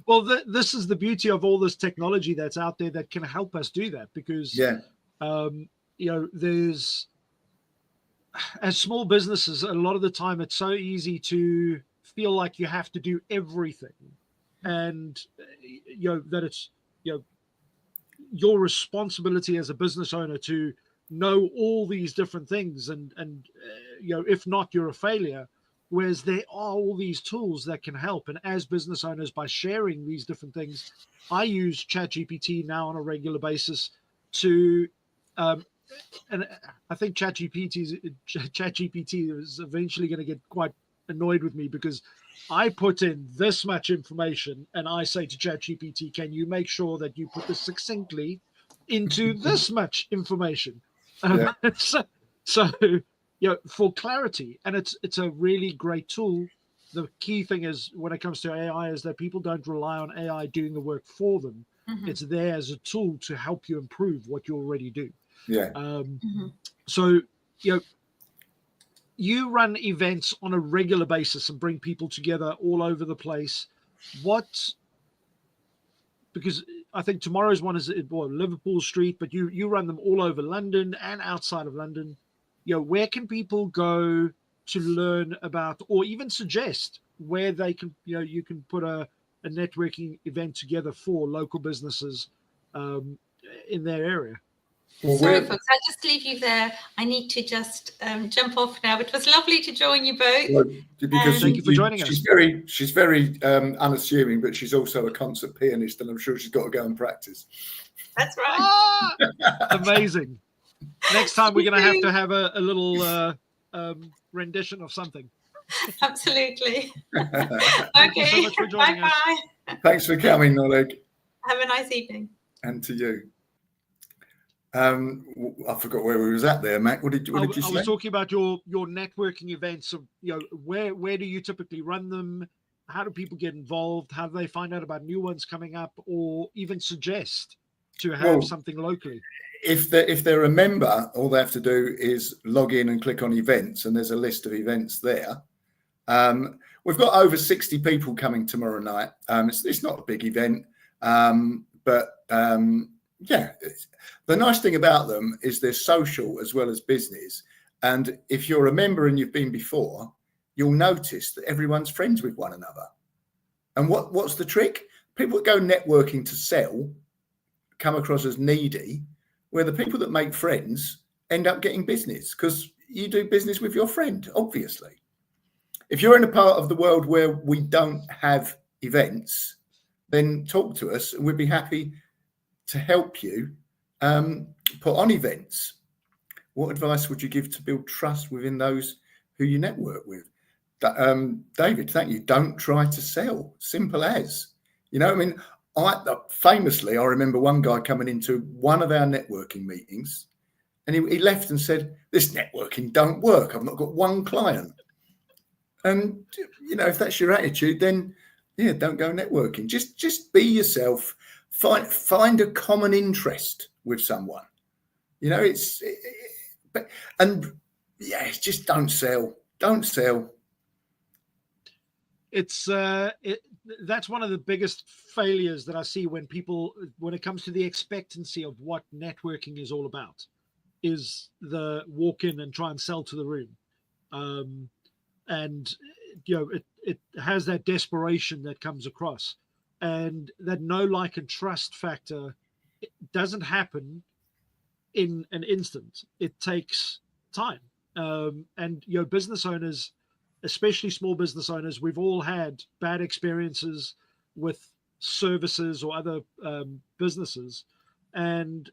Speaker 1: Well, this is the beauty of all this technology that's out there that can help us do that, because, there's, as small businesses, a lot of the time it's so easy to feel like you have to do everything, and, that it's, your responsibility as a business owner to know all these different things, and if not, you're a failure. Whereas there are all these tools that can help, and as business owners, by sharing these different things, I use ChatGPT now on a regular basis to, and I think ChatGPT is eventually going to get quite annoyed with me, because I put in this much information and I say to ChatGPT, can you make sure that you put this succinctly into this much information? So for clarity, and it's a really great tool. The key thing is, when it comes to AI, is that people don't rely on AI doing the work for them. Mm-hmm. It's there as a tool to help you improve what you already do. So you run events on a regular basis and bring people together all over the place. Because I think tomorrow's one is Liverpool Street, but you run them all over London and outside of London. Where can people go to learn about, or even suggest where they can, you can put a a networking event together for local businesses in their area.
Speaker 2: Well,
Speaker 3: Sorry, folks, I'll just leave you there. I need to just jump off now. It was lovely to join you both.
Speaker 2: Well, because
Speaker 1: thank you for joining us.
Speaker 2: She's very unassuming, but she's also a concert pianist, and I'm sure she's got to go and practice.
Speaker 3: That's right.
Speaker 1: Amazing. Next time we're going to have a little rendition of something.
Speaker 3: Absolutely.
Speaker 1: Thank you so much for joining us.
Speaker 3: Bye.
Speaker 2: Thanks for coming, Oleg.
Speaker 3: Have a nice evening.
Speaker 2: And to you. I forgot where we was at there, Mac. What did you say?
Speaker 1: I was talking about your networking events. Of, where do you typically run them? How do people get involved? How do they find out about new ones coming up, or even suggest to have something locally?
Speaker 2: If they're a member, all they have to do is log in and click on events, and there's a list of events there. We've got over 60 people coming tomorrow night. It's not a big event, but the nice thing about them is they're social as well as business. And if you're a member and you've been before, you'll notice that everyone's friends with one another. And what's the trick? People that go networking to sell come across as needy, where the people that make friends end up getting business because you do business with your friend, obviously. If you're in a part of the world where we don't have events, then talk to us and we'd be happy to help you put on events. What advice would you give to build trust within those who you network with? David, thank you. Don't try to sell. Simple as. Famously, I remember one guy coming into one of our networking meetings and he left and said, "This networking don't work. I've not got one client." And, if that's your attitude, then, don't go networking. Just be yourself. Find a common interest with someone. Just don't sell. Don't sell.
Speaker 1: It's that's one of the biggest failures that I see when it comes to the expectancy of what networking is all about, is the walk in and try and sell to the room. And it has that desperation that comes across, and that know, like, and trust factor. It doesn't happen in an instant. It takes time. And business owners, especially small business owners, we've all had bad experiences with services or other businesses, and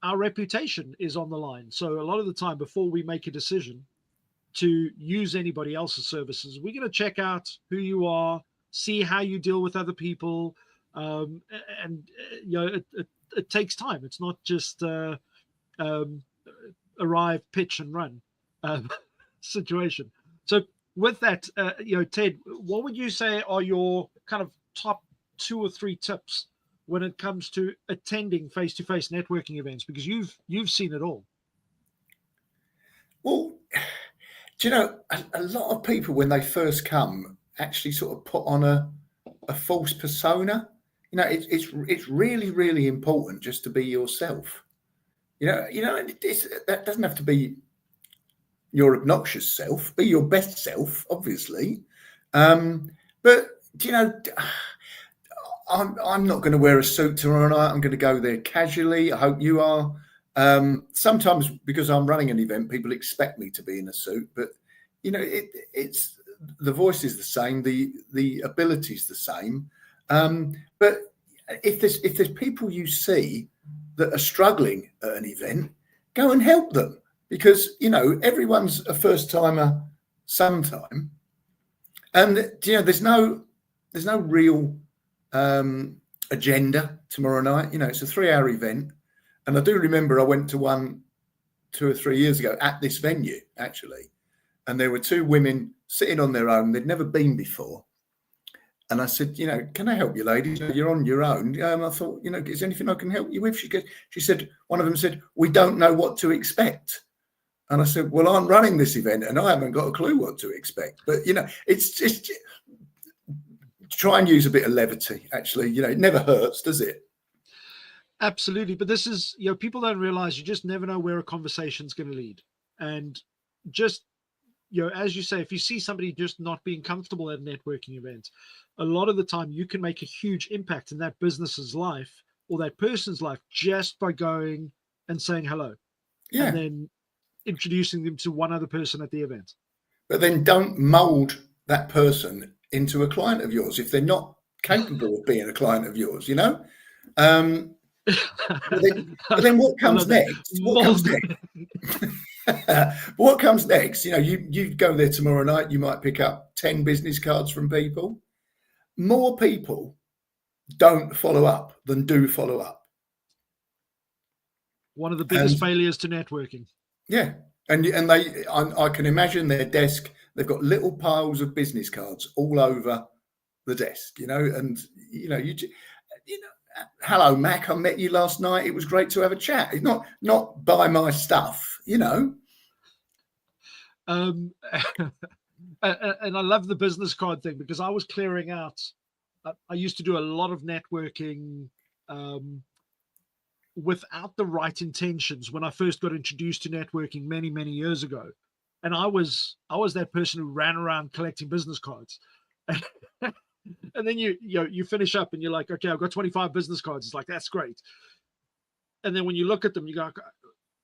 Speaker 1: our reputation is on the line. So a lot of the time, before we make a decision to use anybody else's services, we're going to check out who you are, see how you deal with other people, it takes time. It's not just arrive, pitch, and run situation. So with that, Ted, what would you say are your kind of top 2 or 3 tips when it comes to attending face-to-face networking events? Because you've seen it all.
Speaker 2: Well, do you know, a lot of people, when they first come, actually sort of put on a false persona. It's really, really important just to be yourself. That doesn't have to be your obnoxious self. Be your best self, obviously. But I'm not going to wear a suit tomorrow night. I'm going to go there casually. I hope you are. Sometimes, because I'm running an event, people expect me to be in a suit, but it's the voice is the same, the ability is the same. But if there's people you see that are struggling at an event, go and help them, because everyone's a first timer sometime, and there's no real agenda tomorrow night. It's a 3-hour event. And I do remember I went to one 2 or 3 years ago at this venue, actually. And there were 2 women sitting on their own. They'd never been before. And I said, can I help you, ladies? You're on your own. I thought, is there anything I can help you with? She said, one of them said, "We don't know what to expect." And I said, "Well, I'm running this event and I haven't got a clue what to expect." But, it's just try and use a bit of levity, actually. It never hurts, does it?
Speaker 1: Absolutely. But this is, people don't realize you just never know where a conversation's going to lead. And just as you say, if you see somebody just not being comfortable at a networking event, a lot of the time you can make a huge impact in that business's life or that person's life just by going and saying hello, and then introducing them to one other person at the event.
Speaker 2: But then don't mold that person into a client of yours if they're not capable of being a client of yours, But then what comes next? What comes next? You go there tomorrow night, you might pick up 10 business cards from people. More people don't follow up than do follow up.
Speaker 1: One of the biggest failures to networking.
Speaker 2: Yeah. And I can imagine their desk, they've got little piles of business cards all over the desk, hello, Mac, I met you last night. It was great to have a chat. It's not buy my stuff,
Speaker 1: And I love the business card thing because I was clearing out. I used to do a lot of networking without the right intentions when I first got introduced to networking many, many years ago. And I was that person who ran around collecting business cards. And then you finish up and you're like, okay, I've got 25 business cards. It's like, that's great. And then when you look at them, you go,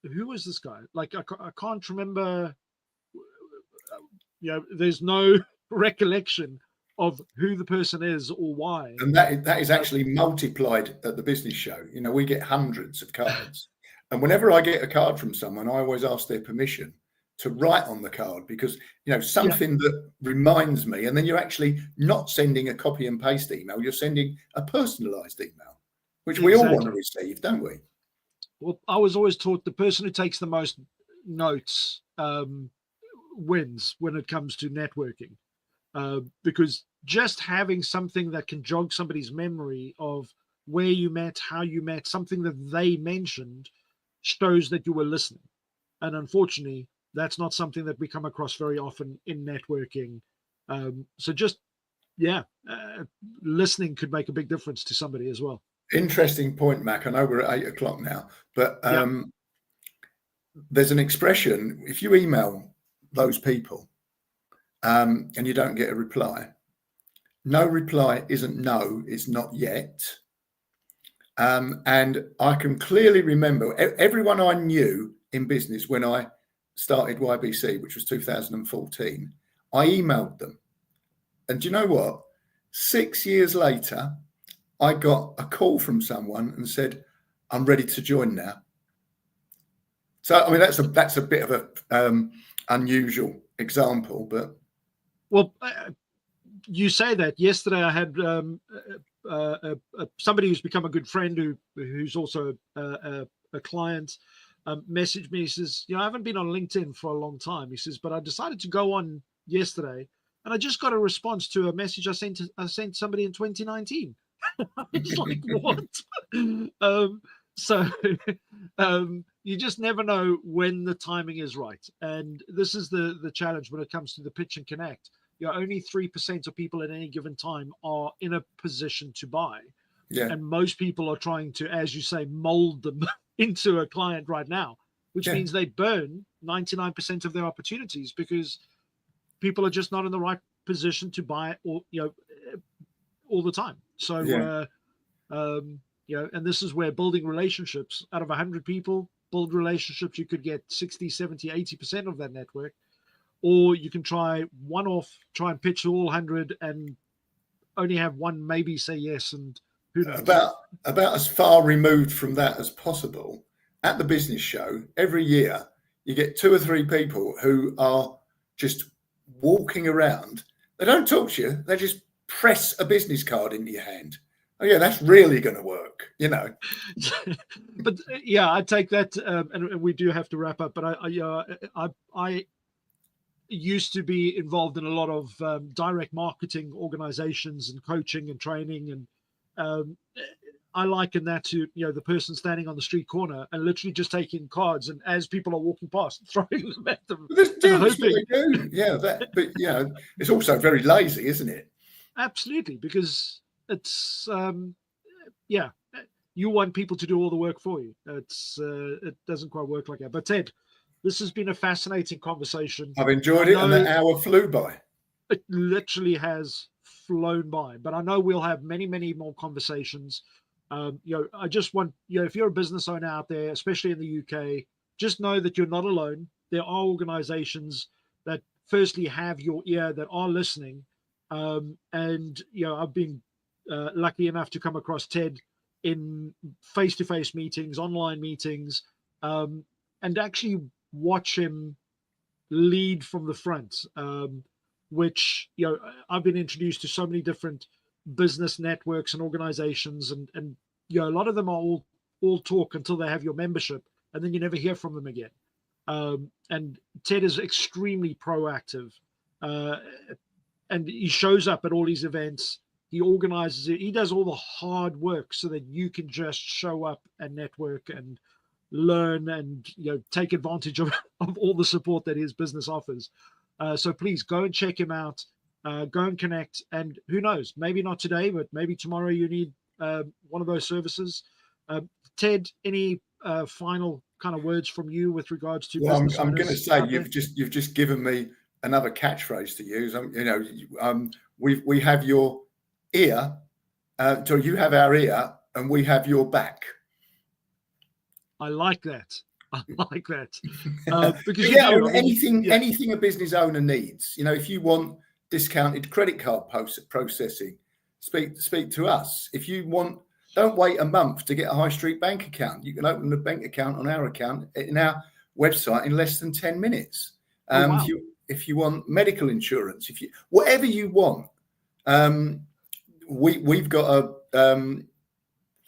Speaker 1: who is this guy? Like, I can't remember, there's no recollection of who the person is or why.
Speaker 2: And that is actually multiplied at the business show. We get hundreds of cards. And whenever I get a card from someone, I always ask their permission to write on the card because, something that reminds me, and then you're actually not sending a copy and paste email, you're sending a personalized email, which we all want to receive, don't we?
Speaker 1: Well, I was always taught the person who takes the most notes wins when it comes to networking, because just having something that can jog somebody's memory of where you met, how you met, something that they mentioned shows that you were listening. And unfortunately, that's not something that we come across very often in networking. So just, listening could make a big difference to somebody as well.
Speaker 2: Interesting point, Mac. I know we're at 8:00 now, but there's an expression, if you email those people and you don't get a reply, no reply isn't no, it's not yet. And I can clearly remember everyone I knew in business when I started YBC, which was 2014, I emailed them. And do you know what? 6 years later, I got a call from someone and said, I'm ready to join now. So, I mean, that's a bit of a unusual example, but.
Speaker 1: Well, you say that. Yesterday I had somebody who's become a good friend who's also a client messaged me. He says, I haven't been on LinkedIn for a long time. He says, but I decided to go on yesterday and I just got a response to a message I sent somebody in 2019. It's like, what? So you just never know when the timing is right. And this is the challenge when it comes to the pitch and connect. Only 3% of people at any given time are in a position to buy. Yeah. And most people are trying to, as you say, mold them into a client right now, which means they burn 99% of their opportunities because people are just not in the right position to buy all the time. So, and this is where building relationships out of 100 people, build relationships, you could get 60, 70, 80% of that network, or you can try and pitch to all 100 and only have one maybe say yes. And who knows?
Speaker 2: About as far removed from that as possible. At the business show, every year, you get 2 or 3 people who are just walking around. They don't talk to you. They just press a business card into your hand. Oh yeah, that's really going to work,
Speaker 1: But I take that, and we do have to wrap up. But I used to be involved in a lot of direct marketing organizations and coaching and training, and I liken that to the person standing on the street corner and literally just taking cards, and as people are walking past, throwing them at them.
Speaker 2: That's what they do. But it's also very lazy, isn't it?
Speaker 1: Absolutely, because it's you want people to do all the work for you. It doesn't quite work like that. But Ted, This has been a fascinating conversation.
Speaker 2: I've enjoyed it, and that hour flew by.
Speaker 1: It literally has flown by, but I know we'll have many, many more conversations. I just want, if you're a business owner out there, especially in the UK, just know that you're not alone. There are organizations that firstly have your ear, that are listening. And, I've been lucky enough to come across Ted in face-to-face meetings, online meetings, and actually watch him lead from the front, which, I've been introduced to so many different business networks and organizations, and a lot of them are all talk until they have your membership, and then you never hear from them again. And Ted is extremely proactive, and he shows up at all these events. He organizes it. He does all the hard work so that you can just show up and network and learn and take advantage of all the support that his business offers. So please go and check him out. Go and connect. And who knows, maybe not today, but maybe tomorrow you need one of those services. Ted, any final kind of words from you with regards to business
Speaker 2: I'm going to say
Speaker 1: owners
Speaker 2: you've just given me another catchphrase to use. We have your ear, so you have our ear, and we have your back.
Speaker 1: I like that. I like that. Because
Speaker 2: anything a business owner needs. If you want discounted credit card processing, speak to us. If you want, don't wait a month to get a high street bank account. You can open a bank account on our account in our website in less than 10 minutes.
Speaker 1: Wow.
Speaker 2: If you want medical insurance, whatever you want, we've got a.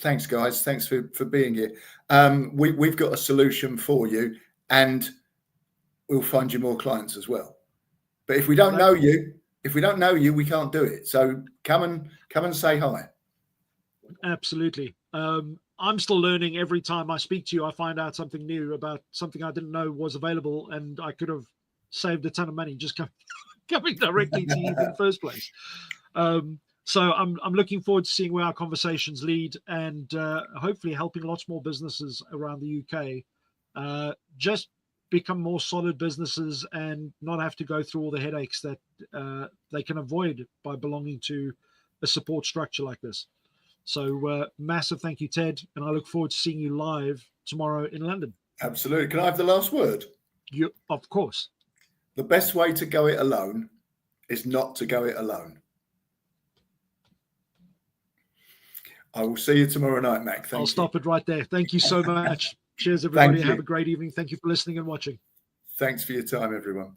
Speaker 2: Thanks, guys. Thanks for being here. We've got a solution for you, and we'll find you more clients as well. But if we don't know you, we can't do it. So come and say hi.
Speaker 1: Absolutely. I'm still learning every time I speak to you. I find out something new about something I didn't know was available, and I could have saved a ton of money just coming directly to you in the first place. So I'm looking forward to seeing where our conversations lead, and hopefully helping lots more businesses around the UK just become more solid businesses and not have to go through all the headaches that they can avoid by belonging to a support structure like this. So massive thank you, Ted, and I look forward to seeing you live tomorrow in London.
Speaker 2: Absolutely. Can I have the last word?
Speaker 1: Of course.
Speaker 2: The best way to go it alone is not to go it alone. I will see you tomorrow night, Mac.
Speaker 1: I'll stop it right there. Thank you so much. Cheers, everybody. Have a great evening. Thank you for listening and watching.
Speaker 2: Thanks for your time, everyone.